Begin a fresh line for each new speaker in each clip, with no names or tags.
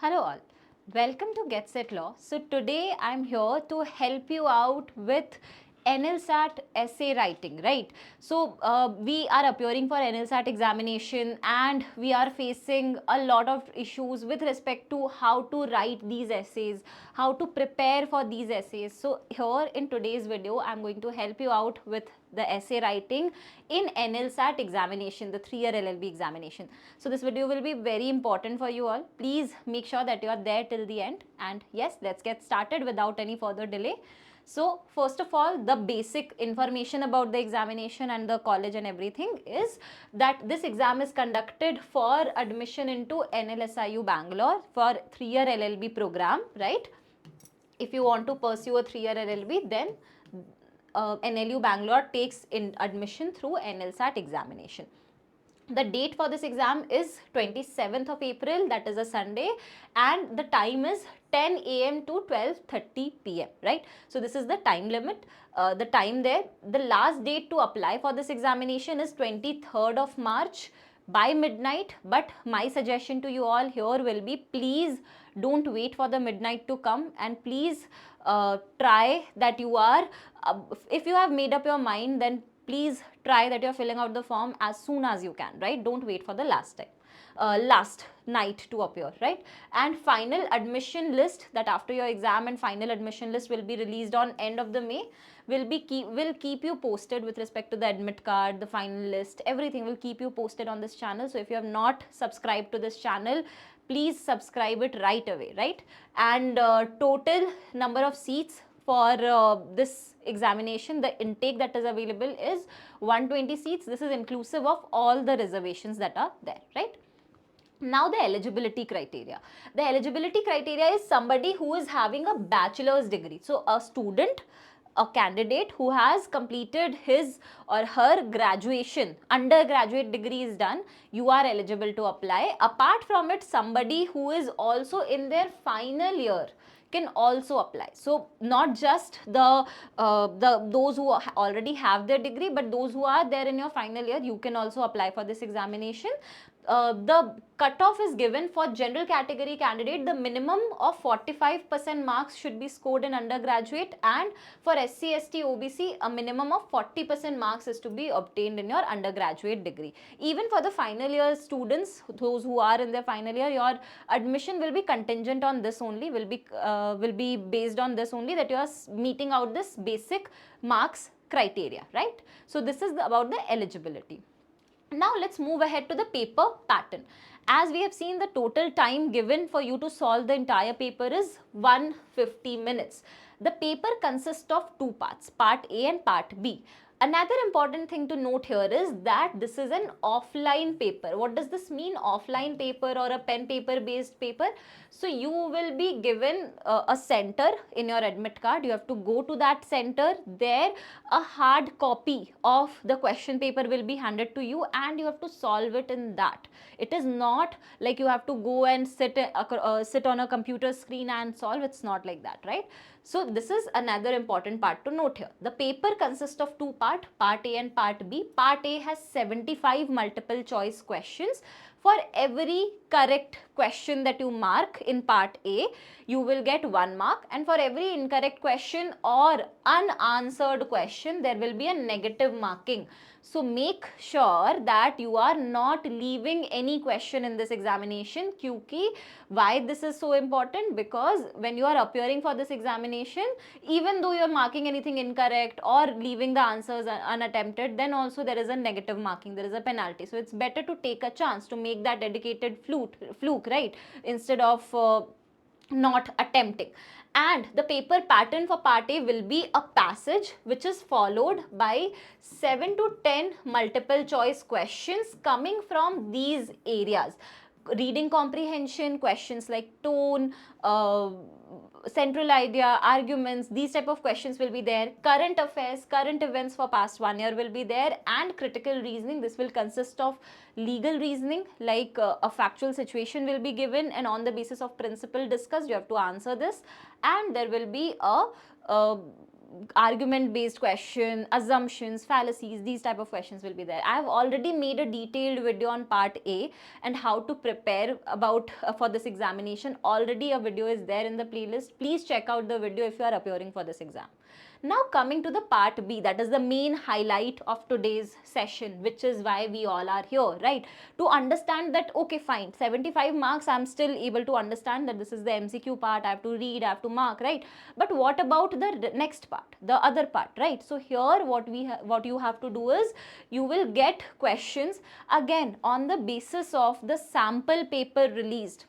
Hello all, welcome to Get Set Law. So today I'm here to help you out with Nlsat essay writing, right? So we are appearing for Nlsat examination and we are facing a lot of issues with respect to how to write these essays, how to prepare for these essays. So here in today's video, I'm going to help you out with the essay writing in Nlsat examination, the 3-year LLB examination. So this video will be very important for you all. Please make sure that you are there till the end. And yes, let's get started without any further delay. So first of all, the basic information about the examination and the college and everything is that this exam is conducted for admission into NLSIU Bangalore for 3-year LLB program, right? If you want to pursue a 3-year LLB, then NLU Bangalore takes in admission through Nlsat examination. The date for this exam is 27th of April, that is a Sunday, and the time is 10 a.m. to 12:30 p.m. right? So this is the time limit, the time there. The last date to apply for this examination is 23rd of March by midnight, but my suggestion to you all here will be, please don't wait for the midnight to come, and please try that you are, if you have made up your mind, then please try that you're filling out the form as soon as you can, right? Don't wait for the last night to appear, right? And final admission list, that after your exam and final admission list will be released on end of the May, will keep you posted with respect to the admit card, the final list, everything will keep you posted on this channel. So if you have not subscribed to this channel, please subscribe it right away, right? And total number of seats for this examination, the intake that is available is 120 seats. This is inclusive of all the reservations that are there, right? Now the eligibility criteria. The eligibility criteria is somebody who is having a bachelor's degree. So a student, a candidate who has completed his or her graduation, undergraduate degree is done, you are eligible to apply. Apart from it, somebody who is also in their final year can also apply. So not just those who already have their degree, but those who are there in your final year, you can also apply for this examination. The cutoff is given for general category candidate. The minimum of 45% marks should be scored in undergraduate, and for SC, ST, OBC, a minimum of 40% marks is to be obtained in your undergraduate degree. Even for the final year students, those who are in their final year, your admission will be contingent on this only, will be based on this only, that you are meeting out this basic marks criteria, right? So this is about the eligibility. Now let's move ahead to the paper pattern. As we have seen, the total time given for you to solve the entire paper is 150 minutes. The paper consists of two parts, part A and part B. Another important thing to note here is that this is an offline paper. What does this mean, offline paper or a pen paper based paper? So you will be given a center in your admit card. You have to go to that center. There a hard copy of the question paper will be handed to you, and you have to solve it in that. It is not like you have to go and sit on a computer screen and solve. It's not like that, right? So this is another important part to note here. The paper consists of two parts, part A and part B. Part A has 75 multiple choice questions. For every correct question that you mark in part A, you will get 1 mark, and for every incorrect question or unanswered question, there will be a negative marking. So make sure that you are not leaving any question in this examination. Kyuki, why this is so important? Because when you are appearing for this examination, even though you are marking anything incorrect or leaving the answers unattempted, then also there is a negative marking, there is a penalty. So it's better to take a chance to make that dedicated fluke, right, instead of not attempting. And the paper pattern for part A will be a passage which is followed by 7 to 10 multiple choice questions coming from these areas. Reading comprehension, questions like tone, central idea, arguments, these type of questions will be there. Current affairs, current events for past 1 year will be there, and critical reasoning. This will consist of legal reasoning, like a factual situation will be given, and on the basis of principle discussed, you have to answer this. And there will be a argument based question, assumptions, fallacies, these type of questions will be there. I have already made a detailed video on part A and how to prepare about for this examination. Already a video is there in the playlist. Please check out the video if you are appearing for this exam. Now coming to the part B, that is the main highlight of today's session, which is why we all are here, right? To understand that, okay, fine, 75 marks, I'm still able to understand that this is the MCQ part, I have to read, I have to mark, right? But what about the next part, the other part, right? So here what you have to do is, you will get questions again on the basis of the sample paper released.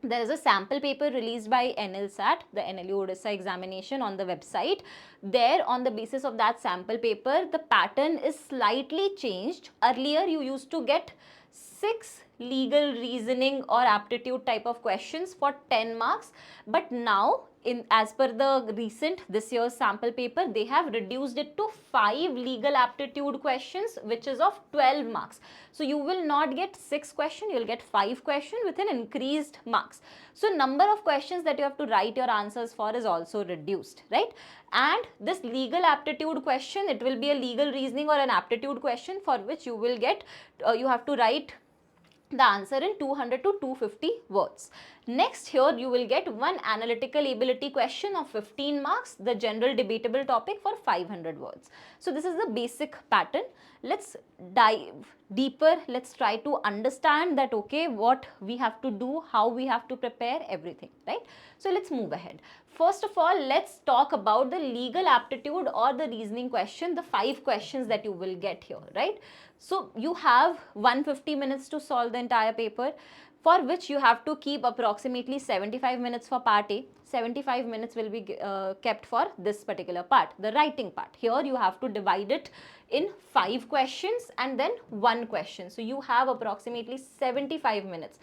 There is a sample paper released by Nlsat, the NLU Odisha examination, on the website. There, on the basis of that sample paper, the pattern is slightly changed. Earlier, you used to get 6 legal reasoning or aptitude type of questions for 10 marks, but now, as per the recent this year's sample paper, they have reduced it to 5 legal aptitude questions, which is of 12 marks. So you will not get 6 questions, you will get 5 questions with an increased marks. So number of questions that you have to write your answers for is also reduced, right? And this legal aptitude question, it will be a legal reasoning or an aptitude question for which you will get, you have to write the answer in 200 to 250 words. Next, here you will get one analytical ability question of 15 marks, the general debatable topic for 500 words. So this is the basic pattern. Let's dive deeper. Let's try to understand that, okay, what we have to do, how we have to prepare everything, right? So let's move ahead. First of all, let's talk about the legal aptitude or the reasoning question, the 5 questions that you will get here, right? So you have 150 minutes to solve the entire paper, for which you have to keep approximately 75 minutes for part A. 75 minutes will be kept for this particular part, the writing part. Here you have to divide it in 5 questions and then 1 question. So you have approximately 75 minutes.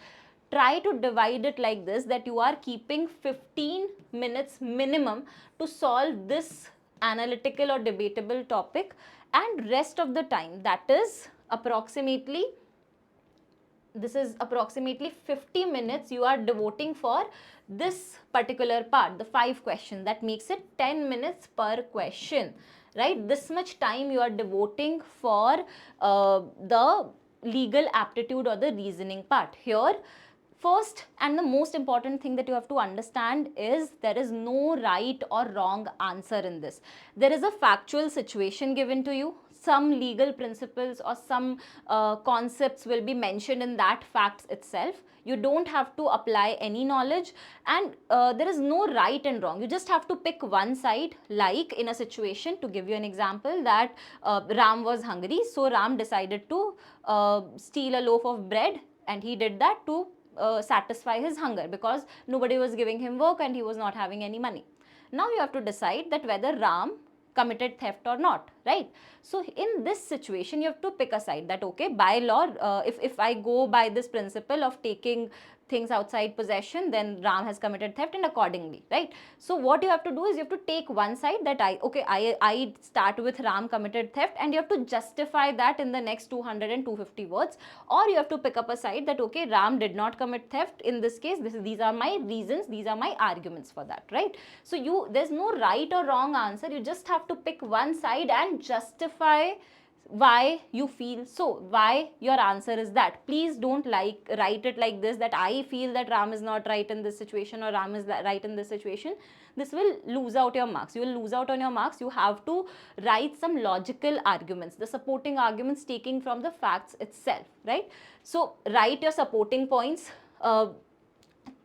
Try to divide it like this, that you are keeping 15 minutes minimum to solve this analytical or debatable topic, and rest of the time, that is approximately, this is approximately 50 minutes you are devoting for this particular part, the 5 questions. That makes it 10 minutes per question, right? This much time you are devoting for the legal aptitude or the reasoning part. Here, first and the most important thing that you have to understand is, there is no right or wrong answer in this. There is a factual situation given to you. Some legal principles or some concepts will be mentioned in that facts itself. You don't have to apply any knowledge, and there is no right and wrong. You just have to pick one side. Like in a situation, to give you an example, that Ram was hungry, so Ram decided to steal a loaf of bread, and he did that to satisfy his hunger, because nobody was giving him work and he was not having any money. Now you have to decide that whether Ram committed theft or not, right? So in this situation, you have to pick a side, that okay, by law, if I go by this principle of taking things outside possession, then Ram has committed theft, and accordingly, right? So what you have to do is, you have to take one side, that I start with Ram committed theft, and you have to justify that in the next 200 and 250 words. Or you have to pick up a side that, okay, Ram did not commit theft. In this case, these are my reasons, these are my arguments for that, right? So there's no right or wrong answer. You just have to pick one side and justify why you feel so, why your answer is that. Please don't write it like this, that I feel that Ram is not right in this situation, or Ram is right in this situation. This will lose out your marks. You will lose out on your marks. You have to write some logical arguments, the supporting arguments taking from the facts itself, right? So write your supporting points,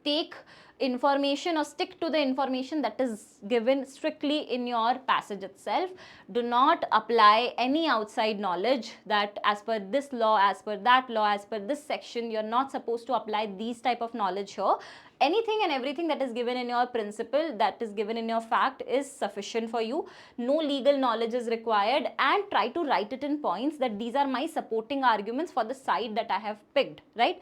take information or stick to the information that is given strictly in your passage itself. Do not apply any outside knowledge, that as per this law, as per that law, as per this section, you're not supposed to apply these type of knowledge here. Anything and everything that is given in your principle, that is given in your fact, is sufficient for you. No legal knowledge is required, and try to write it in points that these are my supporting arguments for the side that I have picked, right?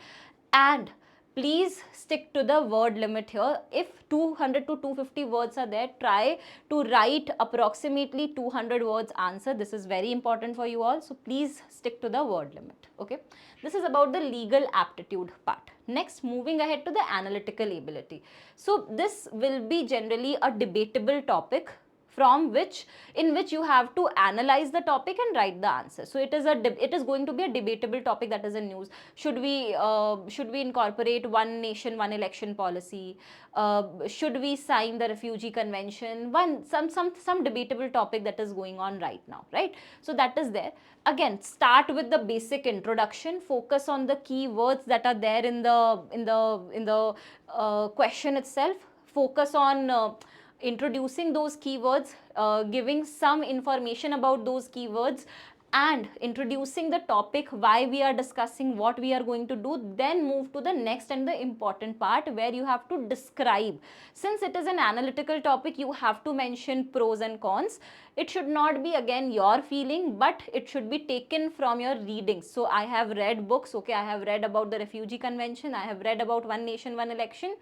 And please stick to the word limit here. If 200 to 250 words are there, try to write approximately 200 words answer. This is very important for you all. So please stick to the word limit. Okay. This is about the legal aptitude part. Next, moving ahead to the analytical ability. So this will be generally a debatable topic in which you have to analyze the topic and write the answer. So it is going to be a debatable topic that is in news. Should we incorporate one nation one election policy? Should we sign the refugee convention? Some debatable topic that is going on right now, right? So that is there. Again, start with the basic introduction, focus on the key words that are there in the question itself, focus on introducing those keywords, giving some information about those keywords, and introducing the topic, why we are discussing, what we are going to do. Then move to the next and the important part, where you have to describe. Since it is an analytical topic, you have to mention pros and cons. It should not be again your feeling, but it should be taken from your readings. So I have read books, okay, I have read about the refugee convention, I have read about one nation one election.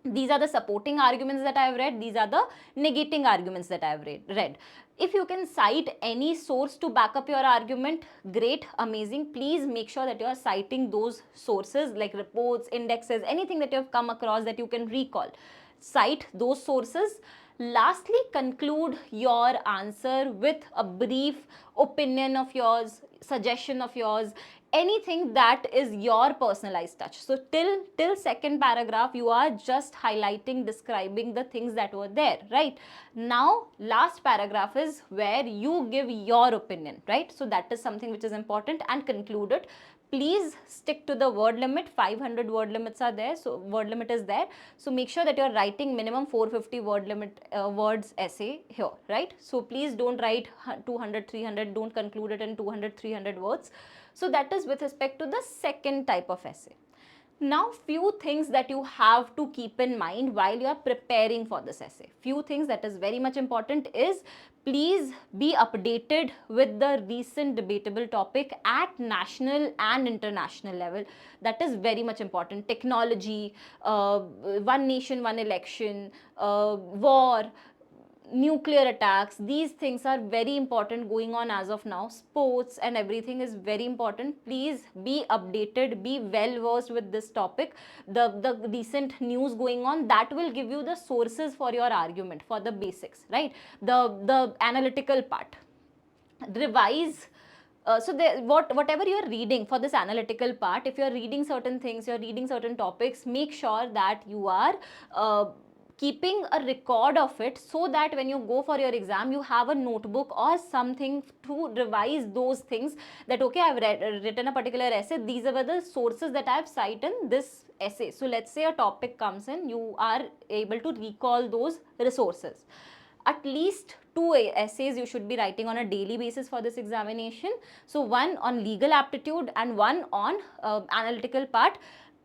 These are the supporting arguments that I have read, these are the negating arguments that I have read. If you can cite any source to back up your argument, great, amazing. Please make sure that you are citing those sources, like reports, indexes, anything that you have come across that you can recall. Cite those sources. Lastly, conclude your answer with a brief opinion of yours, suggestion of yours, anything that is your personalized touch. So till second paragraph, you are just highlighting, describing the things that were there, right? Now last paragraph is where you give your opinion, right? So that is something which is important, and conclude it. Please stick to the word limit. 500 word limits are there, so word limit is there. So make sure that you're writing minimum 450 word limit words essay here, right? So please don't write 200, 300, don't conclude it in 200, 300 words. So that is with respect to the second type of essay. Now, few things that you have to keep in mind while you are preparing for this essay. Few things that is very much important is, please be updated with the recent debatable topic at national and international level. That is very much important. Technology, one nation, one election, war, nuclear attacks, these things are very important going on as of now. Sports and everything is very important. Please be updated, be well versed with this topic, the recent news going on. That will give you the sources for your argument, for the basics, right? The analytical part. Revise. So whatever you are reading for this analytical part, if you are reading certain things, you are reading certain topics, make sure that you are keeping a record of it, so that when you go for your exam, you have a notebook or something to revise those things, that okay, I've written a particular essay, these are the sources that I've cited in this essay. So let's say a topic comes in, you are able to recall those resources. At least 2 essays you should be writing on a daily basis for this examination. So one on legal aptitude and one on analytical part.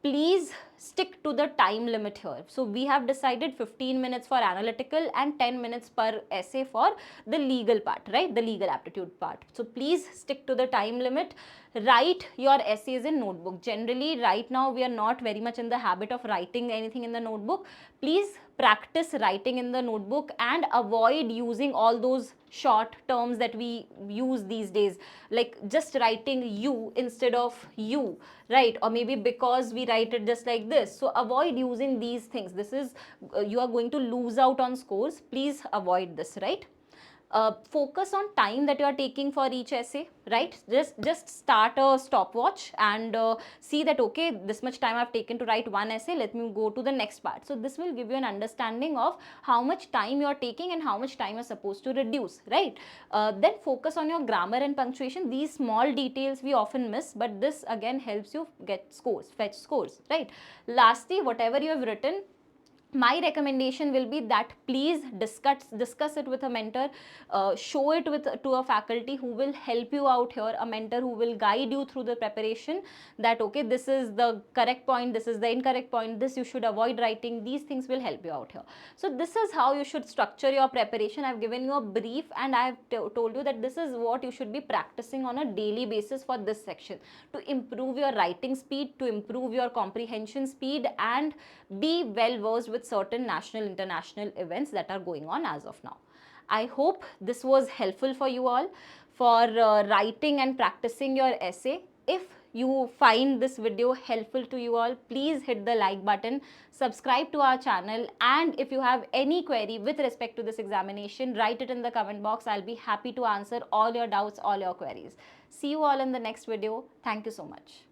Please stick to the time limit here. So we have decided 15 minutes for analytical and 10 minutes per essay for the legal part, right? The legal aptitude part. So please stick to the time limit. Write your essays in notebook. Generally, right now we are not very much in the habit of writing anything in the notebook. Please practice writing in the notebook and avoid using all those short terms that we use these days, like just writing you instead of you, right? Or maybe because we write it just like this. So avoid using these things. This is you are going to lose out on scores. Please avoid this, right? Focus on time that you are taking for each essay, right? Just start a stopwatch and see that okay, this much time I've taken to write one essay, let me go to the next part. So this will give you an understanding of how much time you are taking and how much time you're supposed to reduce, right? Then focus on your grammar and punctuation. These small details we often miss, but this again helps you get scores, fetch scores, right? Lastly, whatever you have written, my recommendation will be that please discuss it with a mentor, show it to a faculty who will help you out here, a mentor who will guide you through the preparation, that okay, this is the correct point, this is the incorrect point, this you should avoid writing. These things will help you out here. So this is how you should structure your preparation. I've given you a brief and I've told you that this is what you should be practicing on a daily basis for this section, to improve your writing speed, to improve your comprehension speed, and be well versed with certain national, international events that are going on as of now. I hope this was helpful for you all for writing and practicing your essay. If you find this video helpful to you all, please hit the like button, subscribe to our channel, and if you have any query with respect to this examination, write it in the comment box. I'll be happy to answer all your doubts, all your queries. See you all in the next video. Thank you so much.